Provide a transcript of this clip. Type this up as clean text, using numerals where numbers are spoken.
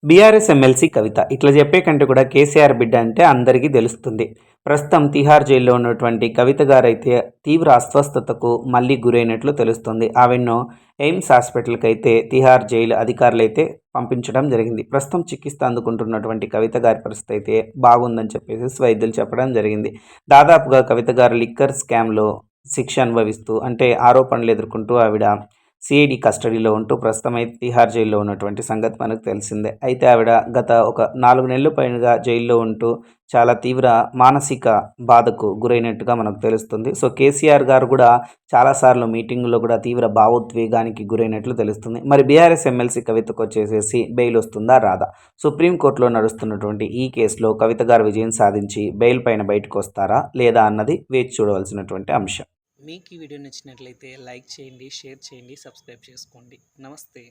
BRS MLC కవిత ఇట్లా చెప్పే కంటే కూడా కేసీఆర్ బిడ్డ అంటే అందరికీ తెలుస్తుంది. ప్రస్తుతం తిహార్ జైల్లో ఉన్నటువంటి కవిత గారైతే తీవ్ర అస్వస్థతకు మళ్ళీ గురైనట్లు తెలుస్తుంది. ఆమెను ఎయిమ్స్ హాస్పిటల్కి అయితే తిహార్ జైలు అధికారులు అయితే పంపించడం జరిగింది. ప్రస్తుతం చికిత్స అందుకుంటున్నటువంటి కవిత గారి పరిస్థితి అయితే బాగుందని చెప్పేసి వైద్యులు చెప్పడం జరిగింది. దాదాపుగా కవిత గారు లిక్కర్ స్కామ్లో శిక్ష అనుభవిస్తూ అంటే ఆరోపణలు ఎదుర్కొంటూ ఆవిడ సిఐడి కస్టడీలో ఉంటూ ప్రస్తుతం అయితే తిహార్ జైల్లో ఉన్నటువంటి సంగతి మనకు తెలిసిందే. అయితే ఆవిడ గత ఒక 4 నెలల పైనగా జైల్లో ఉంటూ చాలా తీవ్ర మానసిక బాధకు గురైనట్టుగా మనకు తెలుస్తుంది. సో కేసీఆర్ గారు కూడా చాలాసార్లు మీటింగుల్లో కూడా తీవ్ర భావోద్వేగానికి గురైనట్లు తెలుస్తుంది. మరి బీఆర్ఎస్ ఎమ్మెల్సీ కవితకు వచ్చేసేసి బెయిల్ వస్తుందా రాదా? సుప్రీంకోర్టులో నడుస్తున్నటువంటి ఈ కేసులో కవిత గారు విజయం సాధించి బెయిల్ పైన బయటకు వస్తారా లేదా అన్నది వేచి చూడవలసినటువంటి అంశం. మీకు ఈ వీడియో నచ్చినట్లయితే లైక్ చేయండి, షేర్ చేయండి, సబ్స్క్రైబ్ చేసుకోండి. నమస్తే.